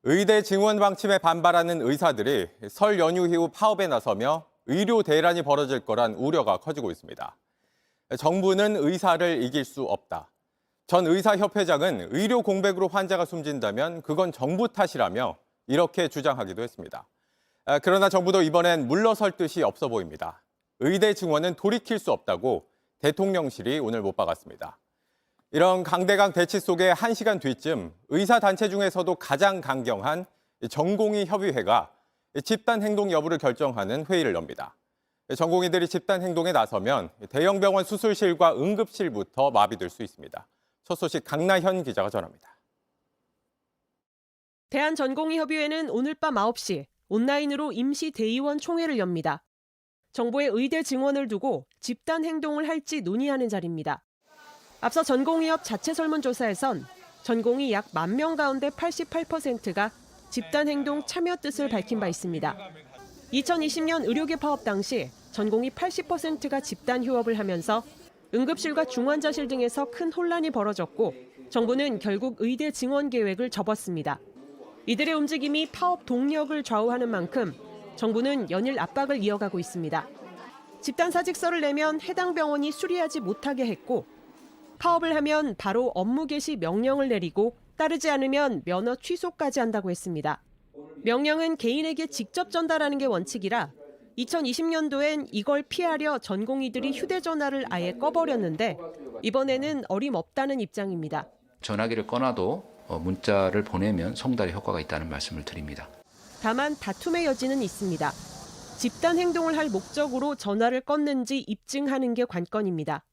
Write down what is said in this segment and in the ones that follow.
의대 증원 방침에 반발하는 의사들이 설 연휴 이후 파업에 나서며 의료 대란이 벌어질 거란 우려가 커지고 있습니다. 정부는 의사를 이길 수 없다. 전 의사협회장은 의료 공백으로 환자가 숨진다면 그건 정부 탓이라며 이렇게 주장하기도 했습니다. 그러나 정부도 이번엔 물러설 뜻이 없어 보입니다. 의대 증원은 돌이킬 수 없다고 대통령실이 오늘 못 박았습니다. 이런 강대강 대치 속에 1시간 뒤쯤 의사단체 중에서도 가장 강경한 전공의 협의회가 집단 행동 여부를 결정하는 회의를 엽니다. 전공의들이 집단 행동에 나서면 대형 병원 수술실과 응급실부터 마비될 수 있습니다. 첫 소식 강나현 기자가 전합니다. 대한전공의협의회는 오늘 밤 9시 온라인으로 임시 대의원 총회를 엽니다. 정부의 의대 증원을 두고 집단 행동을 할지 논의하는 자리입니다. 앞서 전공의협 자체 설문조사에선 전공의 약 10,000명 가운데 88%가 집단행동 참여 뜻을 밝힌 바 있습니다. 2020년 의료계 파업 당시 전공의 80%가 집단 휴업을 하면서 응급실과 중환자실 등에서 큰 혼란이 벌어졌고 정부는 결국 의대 증원 계획을 접었습니다. 이들의 움직임이 파업 동력을 좌우하는 만큼 정부는 연일 압박을 이어가고 있습니다. 집단 사직서를 내면 해당 병원이 수리하지 못하게 했고 파업을 하면 바로 업무 개시 명령을 내리고 따르지 않으면 면허 취소까지 한다고 했습니다. 명령은 개인에게 직접 전달하는 게 원칙이라 2020년도엔 이걸 피하려 전공의들이 휴대전화를 아예 꺼버렸는데 이번에는 어림없다는 입장입니다. 전화기를 꺼놔도 문자를 보내면 송달의 효과가 있다는 말씀을 드립니다. 다만 다툼의 여지는 있습니다. 집단 행동을 할 목적으로 전화를 껐는지 입증하는 게 관건입니다.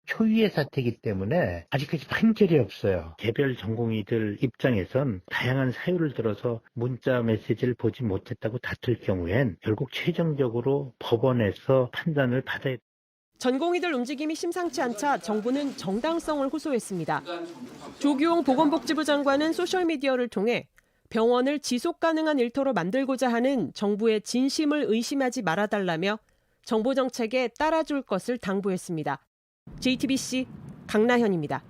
초유의 사태이기 때문에 아직까지 판결이 없어요. 개별 전공의들 입장에선 다양한 사유를 들어서 문자 메시지를 보지 못했다고 다툴 경우엔 결국 최종적으로 법원에서 판단을 받아야 됩니다. 전공의들 움직임이 심상치 않자 정부는 정당성을 호소했습니다. 조규홍 보건복지부 장관은 소셜미디어를 통해 병원을 지속 가능한 일터로 만들고자 하는 정부의 진심을 의심하지 말아달라며 정부 정책에 따라줄 것을 당부했습니다. JTBC 강나현입니다.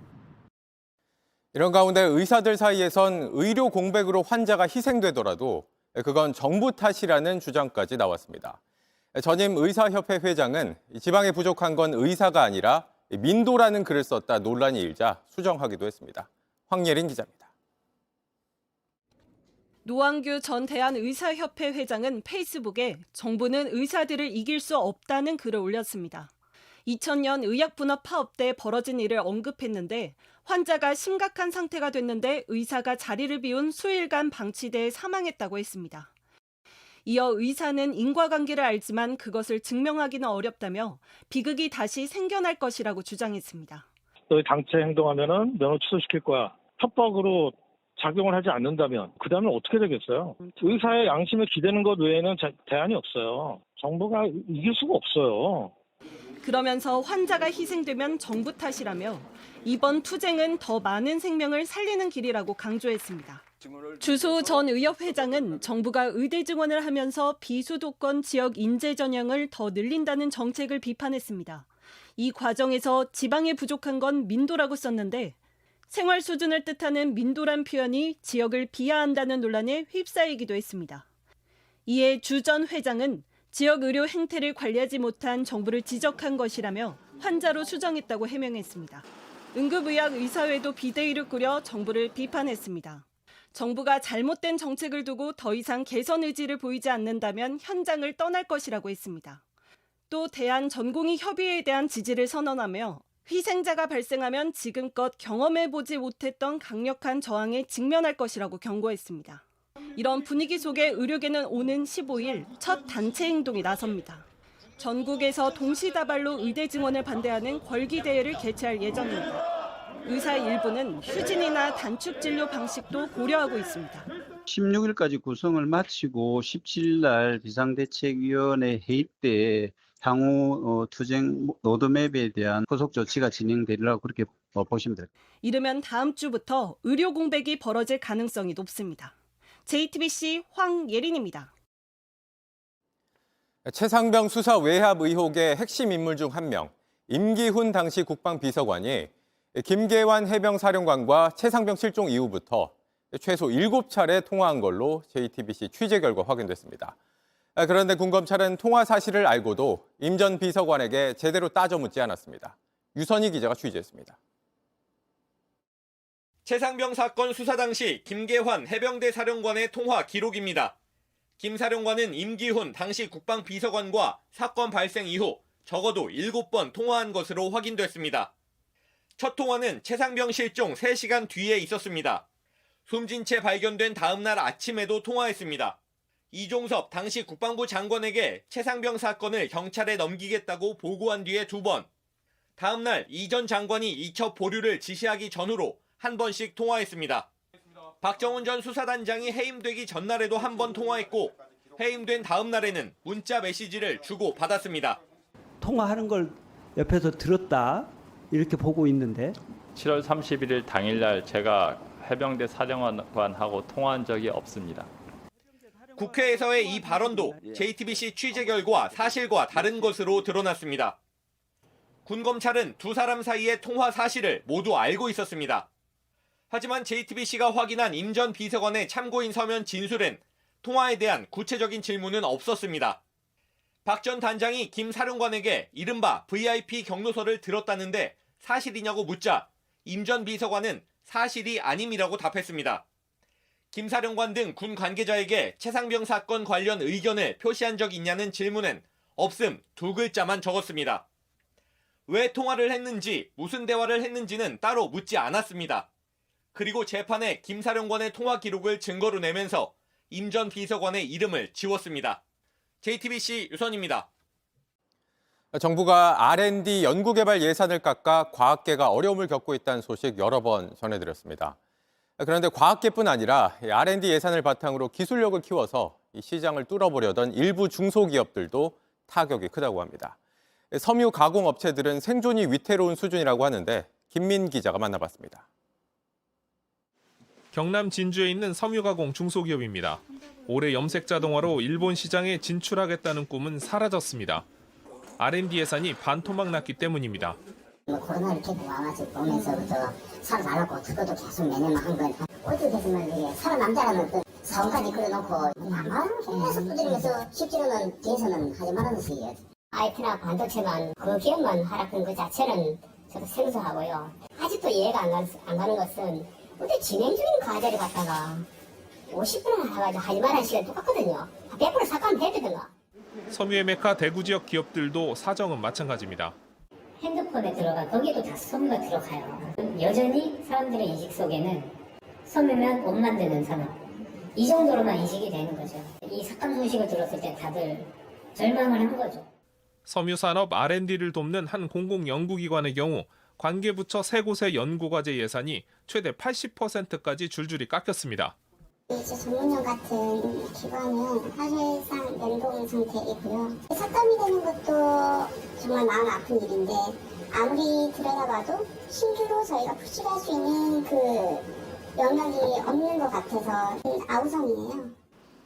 이런 가운데 의사들 사이에선 의료 공백으로 환자가 희생되더라도 그건 정부 탓이라는 주장까지 나왔습니다. 전임 의사협회 회장은 지방에 부족한 건 의사가 아니라 민도라는 글을 썼다 논란이 일자 수정하기도 했습니다. 황예린 기자입니다. 노한규 전 대한의사협회 회장은 페이스북에 정부는 의사들을 이길 수 없다는 글을 올렸습니다. 2000년 의약분업 파업 때 벌어진 일을 언급했는데 환자가 심각한 상태가 됐는데 의사가 자리를 비운 수일간 방치돼 사망했다고 했습니다. 이어 의사는 인과관계를 알지만 그것을 증명하기는 어렵다며 비극이 다시 생겨날 것이라고 주장했습니다. 너희 당체 행동하면은 면허 취소시킬 거야. 협박으로 작용을 하지 않는다면 그 다음에 어떻게 되겠어요? 의사의 양심에 기대는 것 외에는 대안이 없어요. 정부가 이길 수가 없어요. 그러면서 환자가 희생되면 정부 탓이라며 이번 투쟁은 더 많은 생명을 살리는 길이라고 강조했습니다. 주소 전 의협 회장은 정부가 의대 증원을 하면서 비수도권 지역 인재 전형을 더 늘린다는 정책을 비판했습니다. 이 과정에서 지방에 부족한 건 민도라고 썼는데 생활 수준을 뜻하는 민도란 표현이 지역을 비하한다는 논란에 휩싸이기도 했습니다. 이에 주 전 회장은 지역 의료 행태를 관리하지 못한 정부를 지적한 것이라며 환자로 수정했다고 해명했습니다. 응급의학의사회도 비대위를 꾸려 정부를 비판했습니다. 정부가 잘못된 정책을 두고 더 이상 개선 의지를 보이지 않는다면 현장을 떠날 것이라고 했습니다. 또 대한전공의협의회에 대한 지지를 선언하며 희생자가 발생하면 지금껏 경험해보지 못했던 강력한 저항에 직면할 것이라고 경고했습니다. 이런 분위기 속에 의료계는 오는 15일 첫 단체 행동에 나섭니다. 전국에서 동시다발로 의대 증원을 반대하는 걸기대회를 개최할 예정입니다. 의사 일부는 휴진이나 단축 진료 방식도 고려하고 있습니다. 16일까지 구성을 마치고 17일 날 비상대책위원회 회의 때 향후 투쟁 로드맵에 대한 후속 조치가 진행되리라고 그렇게 보시면 됩니다. 이르면 다음 주부터 의료 공백이 벌어질 가능성이 높습니다. JTBC 황예린입니다. 최상병 수사 외압 의혹의 핵심 인물 중 한 명, 임기훈 당시 국방비서관이 김계환 해병사령관과 최상병 실종 이후부터 최소 7차례 통화한 걸로 JTBC 취재 결과 확인됐습니다. 그런데 군검찰은 통화 사실을 알고도 임 전 비서관에게 제대로 따져 묻지 않았습니다. 유선희 기자가 취재했습니다. 최상병 사건 수사 당시 김계환 해병대 사령관의 통화 기록입니다. 김 사령관은 임기훈 당시 국방비서관과 사건 발생 이후 적어도 7번 통화한 것으로 확인됐습니다. 첫 통화는 최상병 실종 3시간 뒤에 있었습니다. 숨진 채 발견된 다음 날 아침에도 통화했습니다. 이종섭 당시 국방부 장관에게 최상병 사건을 경찰에 넘기겠다고 보고한 뒤에 2번, 다음 날 이 전 장관이 이첩 보류를 지시하기 전후로 한 번씩 통화했습니다. 박정훈 전 수사단장이 해임되기 전날에도 한 번 통화했고 해임된 다음 날에는 문자 메시지를 주고 받았습니다. 통화하는 걸 옆에서 들었다 이렇게 보고 있는데 7월 31일 당일날 제가 해병대 사령관하고 통화한 적이 없습니다. 국회에서의 이 발언도 JTBC 취재 결과 사실과 다른 것으로 드러났습니다. 군검찰은 두 사람 사이의 통화 사실을 모두 알고 있었습니다. 하지만 JTBC가 확인한 임 전 비서관의 참고인 서면 진술엔 통화에 대한 구체적인 질문은 없었습니다. 박 전 단장이 김 사령관에게 이른바 VIP 경로서를 들었다는데 사실이냐고 묻자 임 전 비서관은 사실이 아님이라고 답했습니다. 김 사령관 등 군 관계자에게 최상병 사건 관련 의견을 표시한 적 있냐는 질문엔 없음 2글자만 적었습니다. 왜 통화를 했는지, 무슨 대화를 했는지는 따로 묻지 않았습니다. 그리고 재판에 김 사령관의 통화 기록을 증거로 내면서 임 전 비서관의 이름을 지웠습니다. JTBC 유선입니다. 정부가 R&D 연구개발 예산을 깎아 과학계가 어려움을 겪고 있다는 소식 여러 번 전해드렸습니다. 그런데 과학계뿐 아니라 R&D 예산을 바탕으로 기술력을 키워서 이 시장을 뚫어보려던 일부 중소기업들도 타격이 크다고 합니다. 섬유 가공 업체들은 생존이 위태로운 수준이라고 하는데 김민 기자가 만나봤습니다. 경남 진주에 있는 섬유가공 중소기업입니다. 올해 염색 자동화로 일본 시장에 진출하겠다는 꿈은 사라졌습니다. R&D 예산이 반토막 났기 때문입니다. 코로나 이렇게 오면서부터 살아나려고 그것도 계속 매년 한 건 어떻게 됐으면 이게 살아남자라는 어떤 사원까지 그려놓고 나만 계속 두드리면서 실제로는 대해서는 하지 말라는 식이에요. IT나 반도체만 그 기업만 하락한 그 자체는 저도 생소하고요. 아직도 이해가 안 가는 것은 어떻게 진행 중인 과제를 갖다가 50분을 해가지고 하지 말라는 시간이 똑같거든요. 100% 삭감하면 해야 되든가. 섬유의 메카 대구 지역 기업들도 사정은 마찬가지입니다. 핸드폰에 들어가 거기도 다 섬유가 들어가요. 여전히 사람들의 인식 속에는 섬유면 옷 만드는 산업 이 정도로만 인식이 되는 거죠. 이 삭감 소식을 들었을 때 다들 절망을 한 거죠. 섬유 산업 R&D를 돕는 한 공공연구기관의 경우 관계부처 3곳의 연구과제 예산이 최대 80%까지 줄줄이 깎였습니다. 이제 전문용 같은 기관은 사실상 냉동 상태이고요. 삭감이 되는 것도 정말 마음 아픈 일인데 아무리 들여다봐도 신규로 저희가 푸시할 수 있는 그 영역이 없는 것 같아서 아우성이에요.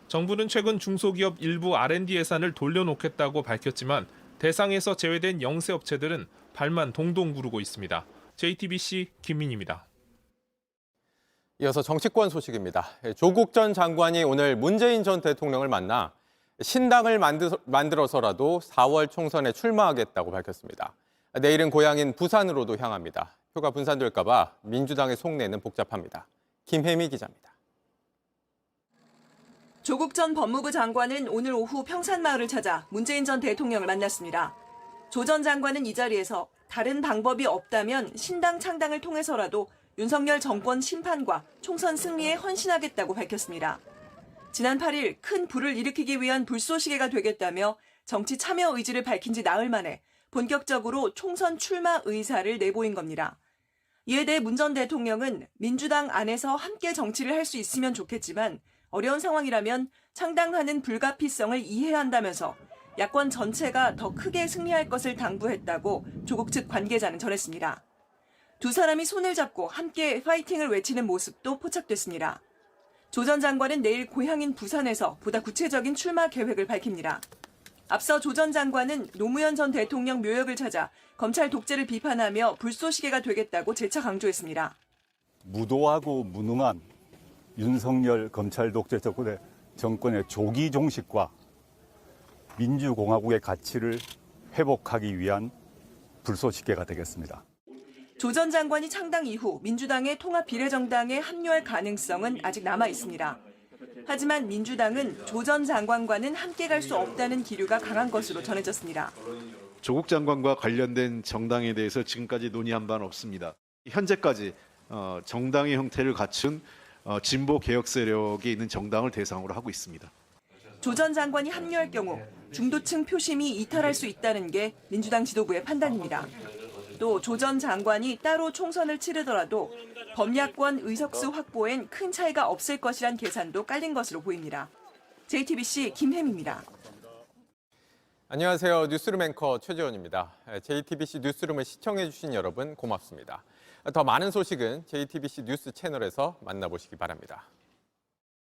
정부는 최근 중소기업 일부 R&D 예산을 돌려놓겠다고 밝혔지만 대상에서 제외된 영세업체들은 발만 동동 구르고 있습니다. JTBC 김민입니다. 이어서 정치권 소식입니다. 조국 전 장관이 오늘 문재인 전 대통령을 만나 신당을 만들어서라도 4월 총선에 출마하겠다고 밝혔습니다. 내일은 고향인 부산으로도 향합니다. 표가 분산될까 봐 민주당의 속내는 복잡합니다. 김혜미 기자입니다. 조국 전 법무부 장관은 오늘 오후 평산마을을 찾아 문재인 전 대통령을 만났습니다. 조 전 장관은 이 자리에서 다른 방법이 없다면 신당 창당을 통해서라도 윤석열 정권 심판과 총선 승리에 헌신하겠다고 밝혔습니다. 지난 8일 큰 불을 일으키기 위한 불쏘시개가 되겠다며 정치 참여 의지를 밝힌 지 나흘 만에 본격적으로 총선 출마 의사를 내보인 겁니다. 이에 대해 문 전 대통령은 민주당 안에서 함께 정치를 할 수 있으면 좋겠지만 어려운 상황이라면 창당하는 불가피성을 이해한다면서 야권 전체가 더 크게 승리할 것을 당부했다고 조국 측 관계자는 전했습니다. 두 사람이 손을 잡고 함께 파이팅을 외치는 모습도 포착됐습니다. 조 전 장관은 내일 고향인 부산에서 보다 구체적인 출마 계획을 밝힙니다. 앞서 조 전 장관은 노무현 전 대통령 묘역을 찾아 검찰 독재를 비판하며 불쏘시개가 되겠다고 재차 강조했습니다. 무도하고 무능한 윤석열 검찰 독재 정권의 조기 종식과 민주공화국의 가치를 회복하기 위한 불쏘시개가 되겠습니다. 조 전 장관이 창당 이후 민주당의 통합비례정당에 합류할 가능성은 아직 남아 있습니다. 하지만 민주당은 조 전 장관과는 함께 갈 수 없다는 기류가 강한 것으로 전해졌습니다. 조국 장관과 관련된 정당에 대해서 지금까지 논의한 바는 없습니다. 현재까지 정당의 형태를 갖춘 진보 개혁 세력이 있는 정당을 대상으로 하고 있습니다. 조 전 장관이 합류할 경우 중도층 표심이 이탈할 수 있다는 게 민주당 지도부의 판단입니다. 또 조 전 장관이 따로 총선을 치르더라도 범야권 의석수 확보엔 큰 차이가 없을 것이란 계산도 깔린 것으로 보입니다. JTBC 김혜미입니다. 안녕하세요. 뉴스룸 앵커 최재원입니다. JTBC 뉴스룸을 시청해주신 여러분 고맙습니다. 더 많은 소식은 JTBC 뉴스 채널에서 만나보시기 바랍니다.